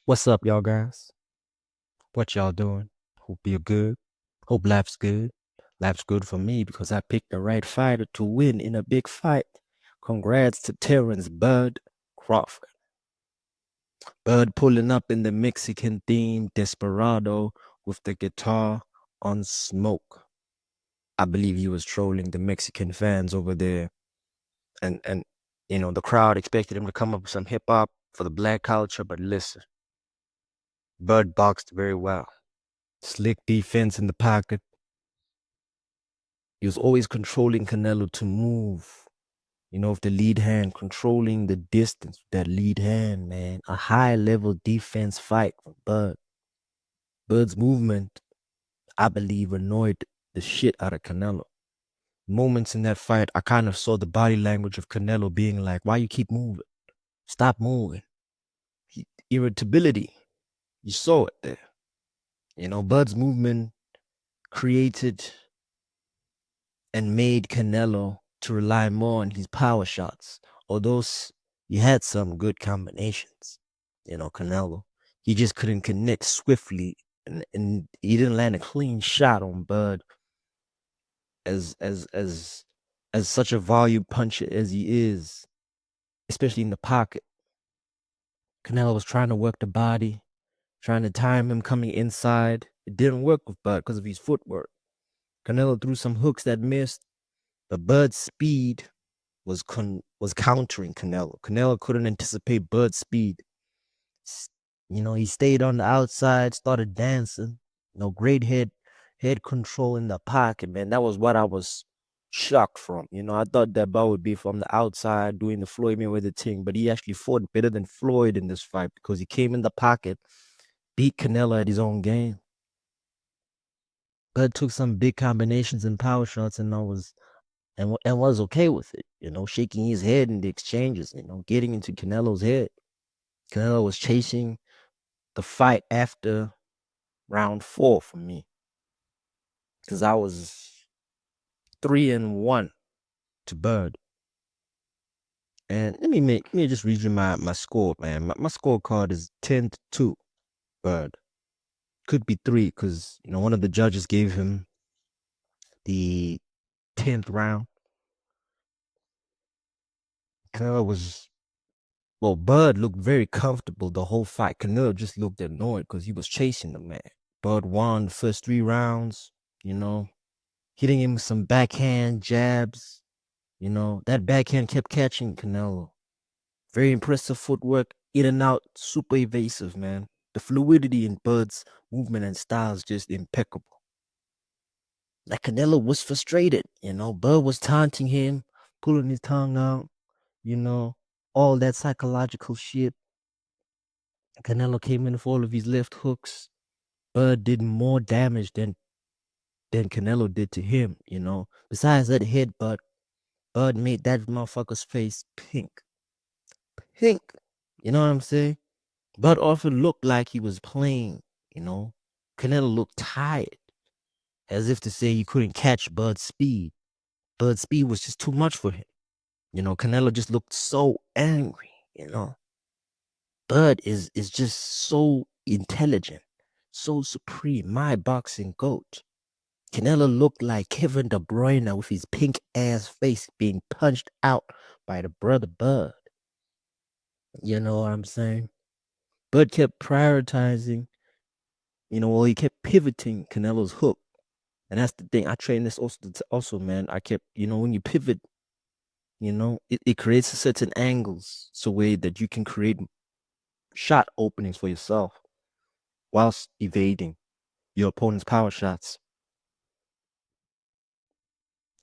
What's up, y'all guys? What y'all doing? Hope you're good. Hope life's good. Life's good for me because I picked the right fighter to win in a big fight. Congrats to Terrence Bud Crawford. Bud pulling up in the Mexican theme Desperado with the guitar on smoke. I believe he was trolling the Mexican fans over there. And the crowd expected him to come up with some hip hop for the black culture, but listen, Bud boxed very well. Slick defense in the pocket. He was always controlling Canelo to move. With the lead hand, controlling the distance with that lead hand, man. A high level defense fight from Bud. Bud's movement, I believe, annoyed the shit out of Canelo. Moments in that fight, I kind of saw the body language of Canelo being like, why you keep moving? Stop moving. Irritability. You saw it there. Bud's movement created and made Canelo to rely more on his power shots. Although he had some good combinations, Canelo, he just couldn't connect swiftly, and he didn't land a clean shot on Bud as such a volume puncher as he is, especially in the pocket. Canelo was trying to work the body, trying to time him coming inside. It didn't work with Bud because of his footwork. Canelo threw some hooks that missed, but Bud's speed was countering Canelo. Canelo couldn't anticipate Bud's speed. He stayed on the outside, started dancing. Great head control in the pocket, man. That was what I was shocked from. I thought that Bud would be from the outside doing the Floyd Mayweather thing, but he actually fought better than Floyd in this fight because he came in the pocket, beat Canelo at his own game. Bud took some big combinations and power shots, and was okay with it, shaking his head in the exchanges, getting into Canelo's head. Canelo was chasing the fight after round 4 for me because I was 3-1 to Bud. And let me just read you my score, man. My scorecard is 10-2, Bud. Could be 3 because one of the judges gave him the 10th round. Canelo Bud looked very comfortable the whole fight. Canelo just looked annoyed because he was chasing the man. Bud won the first 3 rounds, hitting him with some backhand jabs. That backhand kept catching Canelo. Very impressive footwork, in and out, super evasive, man. The fluidity in Bud's movement and style is just impeccable. Like Canelo was frustrated, Bud was taunting him, pulling his tongue out, all that psychological shit. Canelo came in for all of his left hooks. Bud did more damage than Canelo did to him, Besides that headbutt, Bud made that motherfucker's face pink. Pink. You know what I'm saying? Bud often looked like he was playing, Canelo looked tired, as if to say he couldn't catch Bud's speed. Bud's speed was just too much for him. Canelo just looked so angry, Bud is just so intelligent, so supreme, my boxing goat. Canelo looked like Kevin De Bruyne with his pink ass face being punched out by the brother Bud. You know what I'm saying? Bud kept prioritizing, he kept pivoting Canelo's hook. And that's the thing. I trained this also, man. I kept, when you pivot, it creates a certain angles so way that you can create shot openings for yourself whilst evading your opponent's power shots.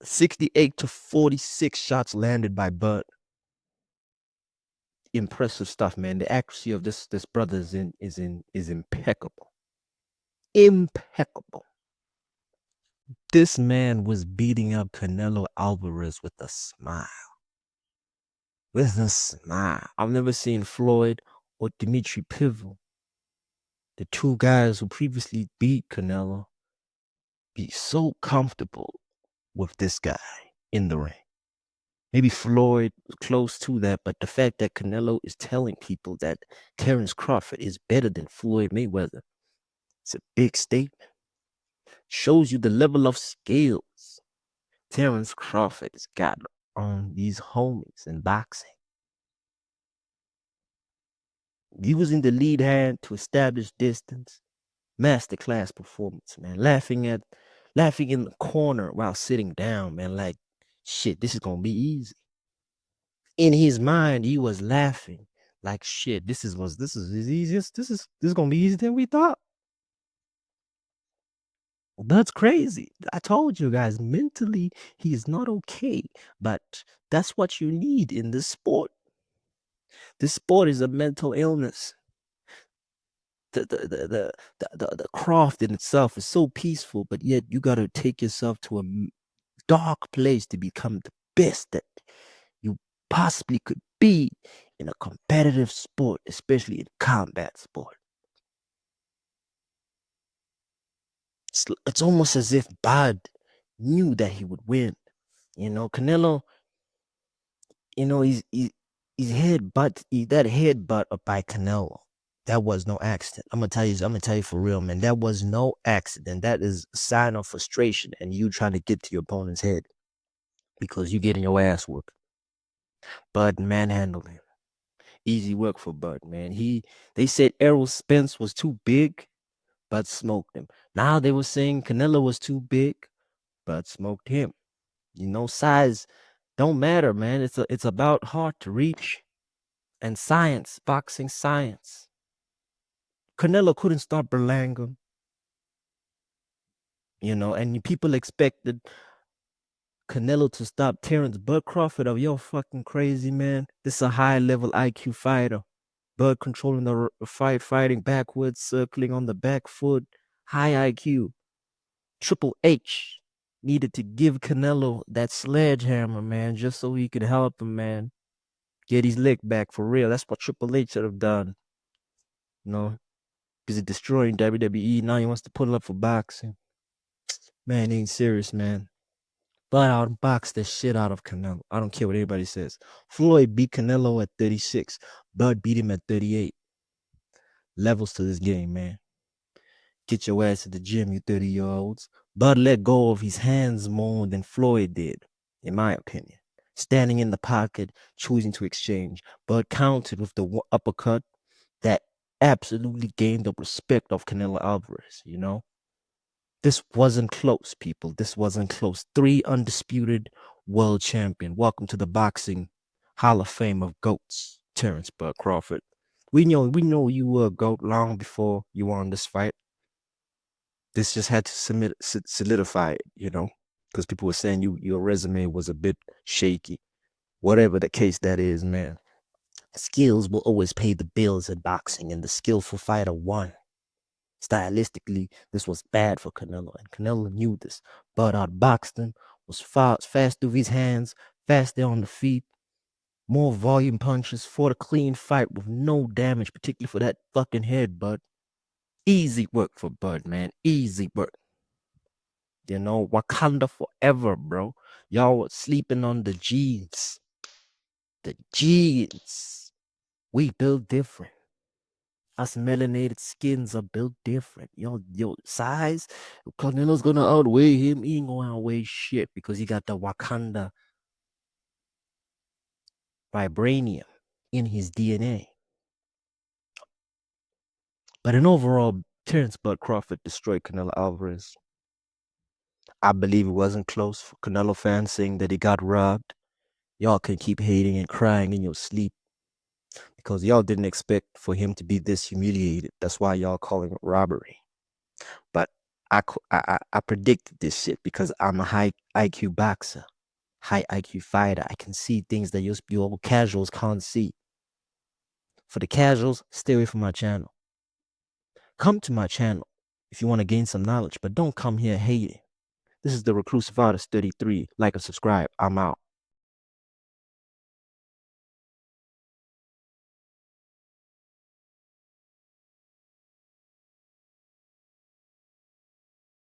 68-46 shots landed by Bud. Impressive stuff, man. The accuracy of this brother is impeccable. Impeccable. This man was beating up Canelo Alvarez with a smile. With a smile. I've never seen Floyd or Dimitri Bivol, the two guys who previously beat Canelo, be so comfortable with this guy in the ring. Maybe Floyd was close to that, but the fact that Canelo is telling people that Terrence Crawford is better than Floyd Mayweather, it's a big statement. Shows you the level of skills Terrence Crawford has got on these homies in boxing. He was in the lead hand to establish distance. Masterclass performance, man. Laughing in the corner while sitting down, man. Like, shit, this is gonna be easy. In his mind, he was laughing. Like, shit, this is as easiest. This is gonna be easier than we thought. That's crazy. I told you guys, mentally, he is not okay. But that's what you need in this sport. This sport is a mental illness. The craft in itself is so peaceful, but yet you got to take yourself to a dark place to become the best that you possibly could be in a competitive sport, especially in combat sport. It's almost as if Bud knew that he would win. Canelo, he's that headbutt up by Canelo. That was no accident. I'm gonna tell you for real, man. That was no accident. That is a sign of frustration and you trying to get to your opponent's head because you getting your ass whooped. Bud manhandled him. Easy work for Bud, man. They said Errol Spence was too big, Bud smoked him. Now they were saying Canelo was too big, Bud smoked him. Size don't matter, man. It's about hard to reach and science, boxing science. Canelo couldn't stop Berlanga, and people expected Canelo to stop Terrence Bud Crawford. Of yo fucking crazy, man. This is a high level IQ fighter. Bud controlling the fighting backwards, circling on the back foot, high IQ. Triple H needed to give Canelo that sledgehammer, man, just so he could help him, man, get his leg back for real. That's what Triple H should have done, busy destroying WWE. Now he wants to put it up for boxing. Man, ain't serious, man. But I'll box the shit out of Canelo. I don't care what anybody says. Floyd beat Canelo at 36. Bud beat him at 38. Levels to this game, man. Get your ass to the gym, you 30-year-olds. Bud let go of his hands more than Floyd did, in my opinion. Standing in the pocket, choosing to exchange. Bud countered with the uppercut that absolutely gained the respect of Canelo Alvarez, This wasn't close, people. This wasn't close. 3 undisputed world champion. Welcome to the boxing Hall of Fame of GOATs, Terrence Bud Crawford. We know you were a GOAT long before you won this fight. This just had to solidify it, because people were saying your resume was a bit shaky. Whatever the case that is, man. Skills will always pay the bills in boxing, and the skillful fighter won. Stylistically, this was bad for Canelo, and Canelo knew this. Bud outboxed him, was fast through his hands, faster on the feet, more volume punches, fought a clean fight with no damage, particularly for that fucking head, Bud. Easy work for Bud, man. Easy work. Wakanda forever, bro. Y'all were sleeping on the genes. The genes. We build different. Us melanated skins are built different. Yo, size. Canelo's gonna outweigh him. He ain't gonna outweigh shit because he got the Wakanda vibranium in his DNA. But in overall, Terrence Bud Crawford destroyed Canelo Alvarez. I believe it wasn't close for Canelo fans saying that he got robbed. Y'all can keep hating and crying in your sleep because y'all didn't expect for him to be this humiliated. That's why y'all calling it robbery. But I predicted this shit because I'm a high IQ boxer, high IQ fighter. I can see things that your casuals can't see. For the casuals, stay away from my channel. Come to my channel if you want to gain some knowledge, but don't come here hating. This is the Reclusive Artist 33. Like and subscribe. I'm out.